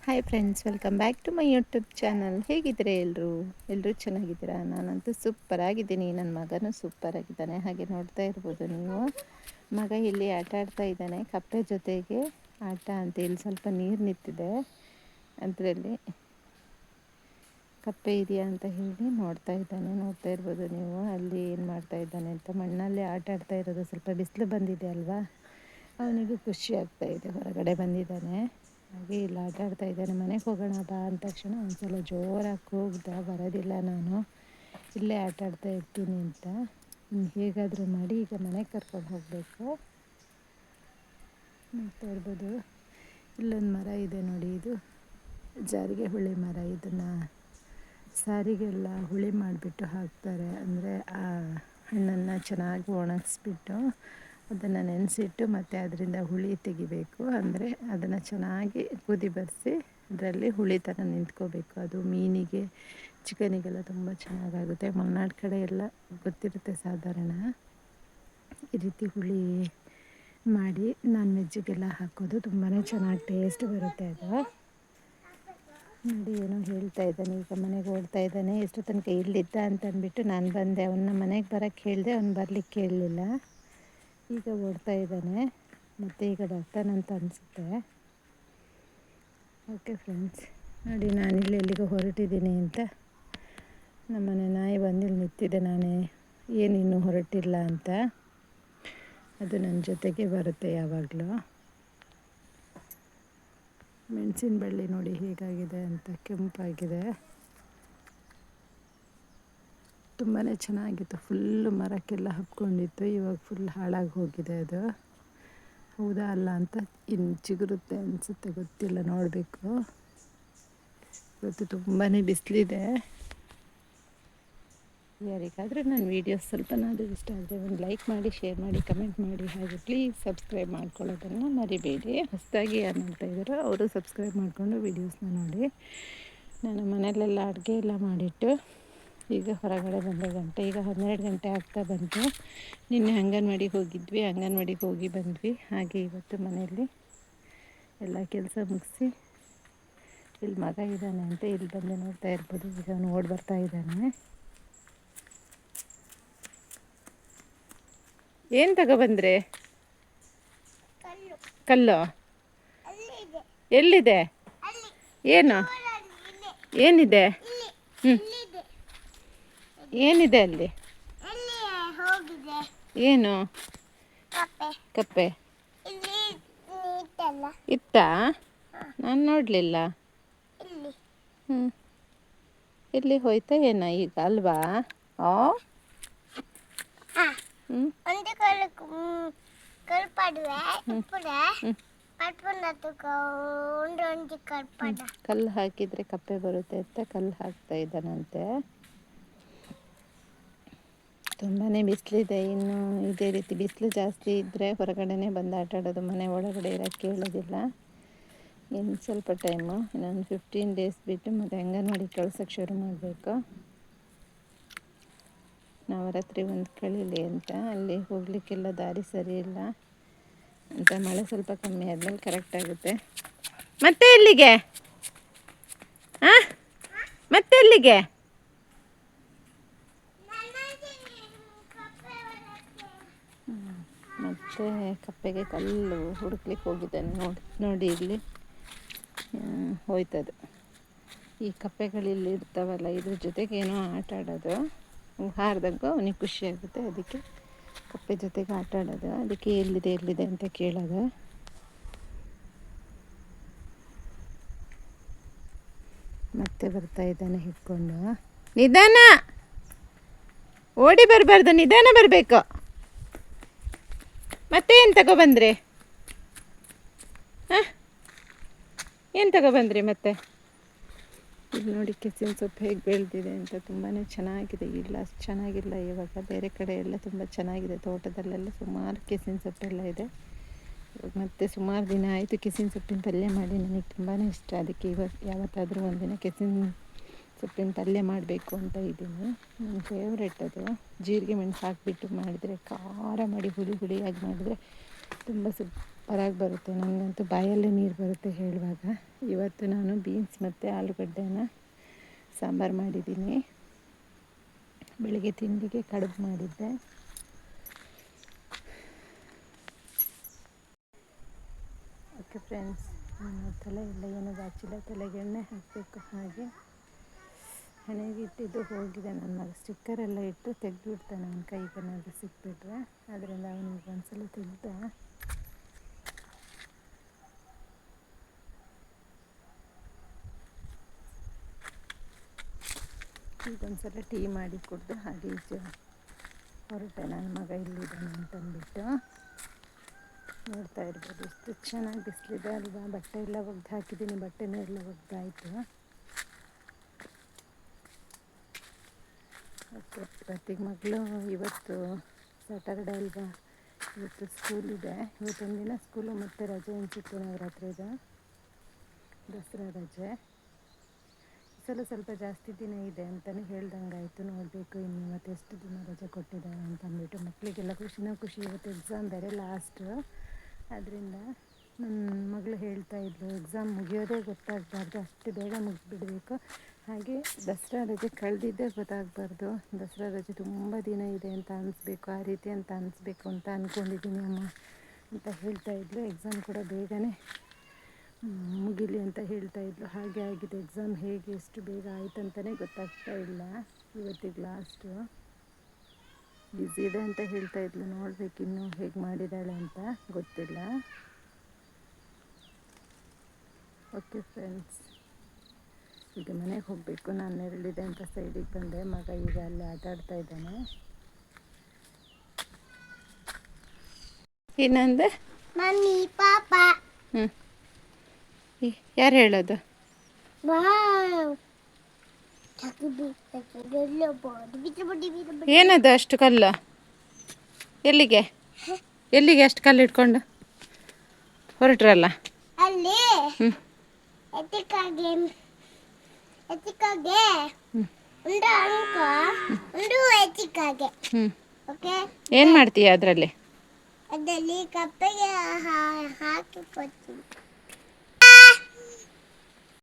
Hi friends, welcome back to my YouTube channel. ಹೇಗಿದ್ದೀರಾ ಎಲ್ಲರೂ ಚೆನ್ನಾಗಿದ್ದೀರಾ? ನಾನಂತೂ ಸೂಪರ್ ಆಗಿದ್ದೀನಿ. ನನ್ನ ಮಗನೂ ಸೂಪರ್ ಆಗಿದ್ದಾನೆ. ಹಾಗೆ ನೋಡ್ತಾ ಇರ್ಬೋದು ನೀವು, ಮಗ ಇಲ್ಲಿ ಆಟ ಆಡ್ತಾ ಇದ್ದಾನೆ ಕಪ್ಪೆ ಜೊತೆಗೆ. ಆಟ ಅಂತ ಇಲ್ಲಿ ಸ್ವಲ್ಪ ನೀರು ನಿಂತಿದೆ, ಅದರಲ್ಲಿ ಕಪ್ಪೆ ಇದೆಯಾ ಅಂತ ಹೇಳಿ ನೋಡ್ತಾ ಇರ್ಬೋದು ನೀವು. ಅಲ್ಲಿ ಏನು ಮಾಡ್ತಾ ಇದ್ದಾನೆ ಅಂತ, ಮಣ್ಣಲ್ಲೇ ಆಟ ಆಡ್ತಾ ಇರೋದು. ಸ್ವಲ್ಪ ಬಿಸಿಲು ಬಂದಿದೆ ಅಲ್ವಾ, ಅವನಿಗೂ ಖುಷಿ ಆಗ್ತಾ ಇದೆ. ಹೊರಗಡೆ ಬಂದಿದ್ದಾನೆ, ಹಾಗೆ ಇಲ್ಲಿ ಆಟ ಆಡ್ತಾ ಇದ್ದಾನೆ. ಮನೆಗೆ ಹೋಗೋಣ ಬಾ ಅಂದ ತಕ್ಷಣ ಒಂದ್ಸಲ ಜೋರಾಗಿ ಕೂಗ್ದ, ಬರೋದಿಲ್ಲ ನಾನು ಇಲ್ಲೇ ಆಟ ಆಡ್ತಾ ಇರ್ತೀನಿ ಅಂತ. ಹೇಗಾದರೂ ಮಾಡಿ ಈಗ ಮನೆಗೆ ಕರ್ಕೊಂಡು ಹೋಗಬೇಕು. ನೋಡ್ತಾ ಇರ್ಬೋದು, ಇಲ್ಲೊಂದು ಮರ ಇದೆ ನೋಡಿ, ಇದು ಜಾರಿಗೆ ಹುಳಿ ಮರ. ಇದನ್ನು ಸಾರಿಗೆಲ್ಲ ಹುಳಿ ಮಾಡಿಬಿಟ್ಟು ಹಾಕ್ತಾರೆ. ಅಂದರೆ ಆ ಹಣ್ಣನ್ನು ಚೆನ್ನಾಗಿ ಒಣಗಿಸ್ಬಿಟ್ಟು ಅದನ್ನು ನೆನೆಸಿಟ್ಟು ಮತ್ತು ಅದರಿಂದ ಹುಳಿ ತೆಗಿಬೇಕು. ಅಂದರೆ ಅದನ್ನು ಚೆನ್ನಾಗಿ ಕುದಿ ಬರಿಸಿ ಅದರಲ್ಲಿ ಹುಳಿ ಥರ ನಿಂತ್ಕೋಬೇಕು. ಅದು ಮೀನಿಗೆ, ಚಿಕನಿಗೆಲ್ಲ ತುಂಬ ಚೆನ್ನಾಗಾಗುತ್ತೆ. ಮಲೆನಾಡು ಕಡೆ ಎಲ್ಲ ಗೊತ್ತಿರುತ್ತೆ ಸಾಧಾರಣ, ಈ ರೀತಿ ಹುಳಿ ಮಾಡಿ ನಾನ್ ವೆಜ್ಜಿಗೆಲ್ಲ ಹಾಕೋದು ತುಂಬಾ ಚೆನ್ನಾಗಿ ಟೇಸ್ಟ್ ಬರುತ್ತೆ ಅದು. ನೋಡಿ, ಏನೋ ಹೇಳ್ತಾ ಇದ್ದಾನೆ. ಈಗ ಮನೆಗೆ ಓಡ್ತಾ ಇದ್ದಾನೆ. ಎಷ್ಟು ತನಕ ಇಲ್ಲಿದ್ದ ಅಂತ ಅಂದ್ಬಿಟ್ಟು ನಾನು ಬಂದೆ. ಅವನ್ನ ಮನೆಗೆ ಬರೋಕ್ಕೆ ಹೇಳಿದೆ, ಅವ್ನು ಬರಲಿಕ್ಕೆ ಹೇಳಲಿಲ್ಲ. ಈಗ ಓಡ್ತಾ ಇದ್ದಾನೆ, ಮತ್ತು ಈಗ ಬರ್ತಾನಂತ ಅನಿಸುತ್ತೆ. ಓಕೆ ಫ್ರೆಂಡ್ಸ್, ನೋಡಿ ನಾನಿಲ್ಲಿ ಎಲ್ಲಿಗೆ ಹೊರಟಿದ್ದೀನಿ ಅಂತ. ನಮ್ಮನೆ ನಾಯಿ ಬಂದಿಲ್ಲಿ ನಿಂತಿದೆ. ನಾನೇ ಏನಿನ್ನೂ ಹೊರಟಿಲ್ಲ ಅಂತ, ಅದು ನನ್ನ ಜೊತೆಗೆ ಬರುತ್ತೆ ಯಾವಾಗಲೂ. ಮೆಣಸಿನ ಬಳ್ಳಿ ನೋಡಿ ಹೇಗಾಗಿದೆ ಅಂತ, ಕೆಂಪಾಗಿದೆ. ತುಂಬಾ ಚೆನ್ನಾಗಿತ್ತು, ಫುಲ್ಲು ಮರಕ್ಕೆಲ್ಲ ಹಬ್ಕೊಂಡಿತ್ತು. ಇವಾಗ ಫುಲ್ ಹಾಳಾಗಿ ಹೋಗಿದೆ ಅದು. ಹೌದಾ ಅಲ್ಲ ಅಂತ ಇನ್ನು ಚಿಗುರುತ್ತೆ ಅನಿಸುತ್ತೆ, ಗೊತ್ತಿಲ್ಲ, ನೋಡಬೇಕು. ಇವತ್ತು ತುಂಬಾ ಬಿಸಿಲಿದೆ. ಯಾರಿಗಾದರೂ ನನ್ನ ವೀಡಿಯೋಸ್ ಸ್ವಲ್ಪನಾದರೂ ಇಷ್ಟ ಆದರೆ ಒಂದು ಲೈಕ್ ಮಾಡಿ, ಶೇರ್ ಮಾಡಿ, ಕಮೆಂಟ್ ಮಾಡಿ. ಹಾಗೆ ಪ್ಲೀಸ್ ಸಬ್ಸ್ಕ್ರೈಬ್ ಮಾಡ್ಕೊಳ್ಳೋದನ್ನು ಮರಿಬೇಡಿ. ಹೊಸದಾಗಿ ಯಾರು ನೋಡ್ತಾ ಇದ್ದಾರೋ ಅವರು ಸಬ್ಸ್ಕ್ರೈಬ್ ಮಾಡಿಕೊಂಡು ವೀಡಿಯೋಸ್ನ ನೋಡಿ. ನಾನು ಮನೆಯಲ್ಲೆಲ್ಲ ಅಡುಗೆ ಎಲ್ಲ ಮಾಡಿಟ್ಟು ಈಗ ಹೊರಗಡೆ ಬಂದ ಗಂಟೆ, ಈಗ 12 ಗಂಟೆ ಆಗ್ತಾ ಬಂತು. ನಿನ್ನೆ ಅಂಗನವಾಡಿಗೆ ಹೋಗಿದ್ವಿ, ಅಂಗನವಾಡಿಗೆ ಹೋಗಿ ಬಂದ್ವಿ. ಹಾಗೆ ಇವತ್ತು ಮನೆಯಲ್ಲಿ ಎಲ್ಲ ಕೆಲಸ ಮುಗಿಸಿ ಇಲ್ಲಿ ಮಗ ಇದ್ದಾನೆ ಅಂತ ಇಲ್ಲಿ ಬಂದು ನೋಡ್ತಾ ಇರ್ಬೋದು. ಈಗ ಅವನು ಓಡಿ ಬರ್ತಾ ಇದ್ದಾನೆ. ಏನು ತಗೊಬಂದ್ರೆ? ಕಲ್ಲು ಎಲ್ಲಿದೆ? ಏನು ಏನಿದೆ? ಏನಿದೆ ಅಲ್ಲಿ? ಏನು? ಕಪ್ಪೆ ಇತ್ತಾ? ನಾನು ನೋಡಲಿಲ್ಲ. ಎಲ್ಲಿ ಹೋಯ್ತಾ ಏನೋ ಈಗ ಅಲ್ವಾ? ಕಲ್ಲು ಹಾಕಿದರೆ ಕಪ್ಪೆ ಬರುತ್ತೆ ಅಂತ ಕಲ್ಲು ಹಾಕ್ತಾ ಇದ್ದಾನಂತೆ. ತುಂಬಾ ಬಿಸಿಲಿದೆ. ಇನ್ನು ಇದೇ ರೀತಿ ಬಿಸಿಲು ಜಾಸ್ತಿ ಇದ್ದರೆ ಹೊರಗಡೆನೇ ಬಂದು ಆಟ ಆಡೋದು, ಮನೆ ಒಳಗಡೆ ಇರೋಕ್ಕೆ ಹೇಳೋದಿಲ್ಲ. ಇನ್ನು ಸ್ವಲ್ಪ ಟೈಮು, ಇನ್ನೊಂದು 15 ಡೇಸ್ ಬಿಟ್ಟು ಮತ್ತು ಅಂಗನವಾಡಿ ಕಳ್ಸೋಕ್ಕೆ ಶುರು ಮಾಡಬೇಕು. ನವರಾತ್ರಿ ಒಂದು ಕಳೀಲಿ ಅಂತ. ಅಲ್ಲಿ ಹೋಗಲಿಕ್ಕೆಲ್ಲ ದಾರಿ ಸರಿ ಇಲ್ಲ ಅಂತ. ಮಳೆ ಸ್ವಲ್ಪ ಕಮ್ಮಿ ಆದಮೇಲೆ ಕರೆಕ್ಟ್ ಆಗುತ್ತೆ. ಮತ್ತೆ ಎಲ್ಲಿಗೆ? ಮತ್ತೆ ಎಲ್ಲಿಗೆ? ಮತ್ತು ಕಪ್ಪೆಗೆ ಕಲ್ಲು ಹುಡುಕ್ಲಿಕ್ಕೆ ಹೋಗಿದ್ದಾನೆ. ನೋಡಿ ಇಲ್ಲಿ ಹೋಯ್ತದು. ಈ ಕಪ್ಪೆಗಳಿಲ್ಲಿ ಇರ್ತಾವಲ್ಲ, ಇದ್ರ ಜೊತೆಗೆ ಏನೋ ಆಟ ಆಡೋದು. ಹಾರಿದಾಗ ಅವನಿಗೆ ಖುಷಿ ಆಗುತ್ತೆ, ಅದಕ್ಕೆ ಕಪ್ಪೆ ಜೊತೆಗೆ ಆಟ ಆಡೋದು. ಅದಕ್ಕೆ ಎಲ್ಲಿದೆ ಅಂತ ಕೇಳೋದು. ಮತ್ತೆ ಬರ್ತಾ ಇದ್ದಾನೆ ಹಿಡ್ಕೊಂಡು. ನಿಧಾನ, ಓಡಿ ಬರಬಾರ್ದು, ನಿಧಾನ ಬರಬೇಕು. ಮತ್ತೆ ಏನು ತಗೊಬಂದ್ರಿ? ಏನು ತಗೊಬಂದ್ರಿ ಮತ್ತೆ? ಇಲ್ಲಿ ನೋಡಿ ಕೆಸಿನ ಸೊಪ್ಪು ಹೇಗೆ ಬೆಳೆದಿದೆ ಅಂತ. ತುಂಬಾ ಚೆನ್ನಾಗಿದೆ. ಇಲ್ಲ ಅಷ್ಟು ಚೆನ್ನಾಗಿಲ್ಲ ಇವಾಗ, ಬೇರೆ ಕಡೆ ಎಲ್ಲ ತುಂಬ ಚೆನ್ನಾಗಿದೆ. ತೋಟದಲ್ಲೆಲ್ಲ ಸುಮಾರು ಕೆಸಿನ ಸೊಪ್ಪೆಲ್ಲ ಇದೆ. ಇವಾಗ ಮತ್ತೆ ಸುಮಾರು ದಿನ ಆಯಿತು ಕೆಸಿನ ಸೊಪ್ಪಿನ ಪಲ್ಯ ಮಾಡಿ. ನನಗೆ ತುಂಬಾ ಇಷ್ಟ. ಅದಕ್ಕೆ ಯಾವತ್ತಾದರೂ ಒಂದಿನ ಕೆಸಿನ ಸೊಪ್ಪಿನ ಪಲ್ಯ ಮಾಡಬೇಕು ಅಂತ ಇದ್ದೀನಿ. ನನ್ನ ಫೇವ್ರೆಟ್ ಅದು. ಜೀರಿಗೆ ಮೆಣಸು ಹಾಕಿಬಿಟ್ಟು ಮಾಡಿದರೆ, ಖಾರ ಮಾಡಿ ಹುಳಿಯಾಗಿ ಮಾಡಿದರೆ ತುಂಬ ಸೂಪರ್ ಸೂಪರಾಗಿ ಬರುತ್ತೆ. ನನಗಂತೂ ಬಾಯಲ್ಲೇ ನೀರು ಬರುತ್ತೆ ಹೇಳುವಾಗ. ಇವತ್ತು ನಾನು ಬೀನ್ಸ್ ಮತ್ತು ಆಲೂಗಡ್ಡೆನ ಸಾಂಬಾರು ಮಾಡಿದ್ದೀನಿ. ಬೆಳಿಗ್ಗೆ ತಿಂಡಿಗೆ ಕಡುಬು ಮಾಡಿದ್ದೆ. ಓಕೆ ಫ್ರೆಂಡ್ಸ್, ನಾನು ತಲೆ ಎಲ್ಲ ಏನೂ ಬಾಚಿಲ್ಲ, ತಲೆಗೆ ಎಣ್ಣೆ ಹಾಕಬೇಕು. ಹಾಗೆ ಹಣೆಗೆ ಇಟ್ಟಿದ್ದು ಹೋಗಿದೆ. ನನ್ನ ಮಗ ಸ್ಟಿಕ್ಕರೆಲ್ಲ ಇಟ್ಟು ತೆಗೆದುಬಿಡ್ತಾನೆ ನನ್ನ ಕೈಗೇನಾದರೂ ಸಿಕ್ಬಿಟ್ರೆ. ಅದರಿಂದ ಅವನಿಗೆ ಒಂದ್ಸಲ ತೆಗ್ದ. ಈಗೊಂದ್ಸಲ ಟೀ ಮಾಡಿ ಕುಡಿದು ಹಾಗೆ ಈಚೆ ಹೊರಟೆ. ನನ್ನ ಮಗ ಇಲ್ಲಿದ್ದಾನೆ ಅಂತಂದ್ಬಿಟ್ಟು ನೋಡ್ತಾ ಇರ್ಬೋದು. ಎಷ್ಟು ಚೆನ್ನಾಗಿ ಬಿಸಿಲಿದೆ ಅಲ್ವಾ. ಬಟ್ಟೆ ಎಲ್ಲ ಒಗ್ದು ಹಾಕಿದ್ದೀನಿ, ಬಟ್ಟೆನೂ ಎಲ್ಲ ಒಗ್ದಾಯಿತು. ಓಕೆ, ಇವತ್ತಿಗೆ ಮಗಳು ಇವತ್ತು ಸ್ಯಾಟರ್ಡೆ ಅಲ್ವಾ, ಇವತ್ತು ಸ್ಕೂಲಿದೆ. ಇವತ್ತೊಂದು ದಿನ ಸ್ಕೂಲು ಮತ್ತು ರಜೆ ಅನಿಸುತ್ತೆ, ನವರಾತ್ರಿದು ದಸರಾ ರಜೆ. ಸ್ವಲ್ಪ ಜಾಸ್ತಿ ದಿನ ಇದೆ ಅಂತಲೇ ಹೇಳ್ದಂಗಾಯಿತು. ನೋಡಬೇಕು ಇನ್ನು ಇವತ್ತು ಎಷ್ಟು ದಿನ ರಜೆ ಕೊಟ್ಟಿದ್ದಾರೆ ಅಂತಂದ್ಬಿಟ್ಟು. ಮಕ್ಕಳಿಗೆಲ್ಲ ಖುಷಿ. ಇವತ್ತು ಎಕ್ಸಾಮ್ ಬೇರೆ ಲಾಸ್ಟು. ಅದರಿಂದ ನನ್ನ ಮಗಳು ಹೇಳ್ತಾಯಿದ್ಲು, ಎಕ್ಸಾಮ್ ಮುಗಿಯೋದೇ ಗೊತ್ತಾಗಬಾರ್ದು, ಅಷ್ಟು ಬೇಗ ಮುಗಿಸ್ಬಿಡಬೇಕು. ಹಾಗೆ ದಸರಾ ರಜೆ ಕಳೆದಿದ್ದೇ ಗೊತ್ತಾಗಬಾರ್ದು. ದಸರಾ ರಜೆ ತುಂಬ ದಿನ ಇದೆ ಅಂತ ಅನ್ನಿಸ್ಬೇಕು, ಆ ರೀತಿ ಅಂತ ಅನ್ನಿಸ್ಬೇಕು ಅಂತ ಅಂದ್ಕೊಂಡಿದ್ದೀನಿ ಅಮ್ಮ ಅಂತ ಹೇಳ್ತಾಯಿದ್ಲು. ಎಕ್ಸಾಮ್ ಕೂಡ ಬೇಗನೆ ಮುಗಿಲಿ ಅಂತ ಹೇಳ್ತಾಯಿದ್ಲು. ಹಾಗೆ ಆಗಿದೆ. ಎಕ್ಸಾಮ್ ಹೇಗೆ ಎಷ್ಟು ಬೇಗ ಆಯ್ತಂತಲೇ ಗೊತ್ತಾಗ್ತಾ ಇಲ್ಲ. ಇವತ್ತಿಗೆ ಲಾಸ್ಟು. ಬ್ಯುಸಿ ಇದೆ ಅಂತ ಹೇಳ್ತಾಯಿದ್ಲು. ನೋಡಬೇಕು ಇನ್ನೂ ಹೇಗೆ ಮಾಡಿದ್ದಾಳೆ ಅಂತ ಗೊತ್ತಿಲ್ಲ. ಓಕೆ ಫ್ರೆಂಡ್ಸ್, ಈಗ ಮನೆಗೆ ಹೋಗಬೇಕು. ನಾನು ನೆರಳಿದೆ ಅಂತ ಸೈಡಿಗೆ ಬಂದೆ. ಮಗ ಈಗ ಅಲ್ಲಿ ಆಟಾಡ್ತಾ ಇದ್ದಾನೆ. ಇನ್ನೊಂದು ಮಮ್ಮಿ ಪಾಪ. ಯಾರು ಹೇಳೋದು? ಏನದು ಅಷ್ಟು ಕಲ್ಲು? ಎಲ್ಲಿಗೆ ಅಷ್ಟು ಕಲ್ಲು ಇಟ್ಕೊಂಡು ಹೊರಟ್ರಲ್ಲ? ಅಲ್ಲಿ ಎತ್ತಿಕಾಗೆ ಉಂಡು ಅಂಕ ಉಂಡು ಎತ್ತಿಕಾಗೆ. ಓಕೆ, ಏನು ಮಾಡ್ತೀಯ ಅದರಲ್ಲಿ? ಅದರಲ್ಲಿ ಕಪ್ಪೆಗೆ ಹಾಕಿ ಕೊಡ್ತೀನಿ.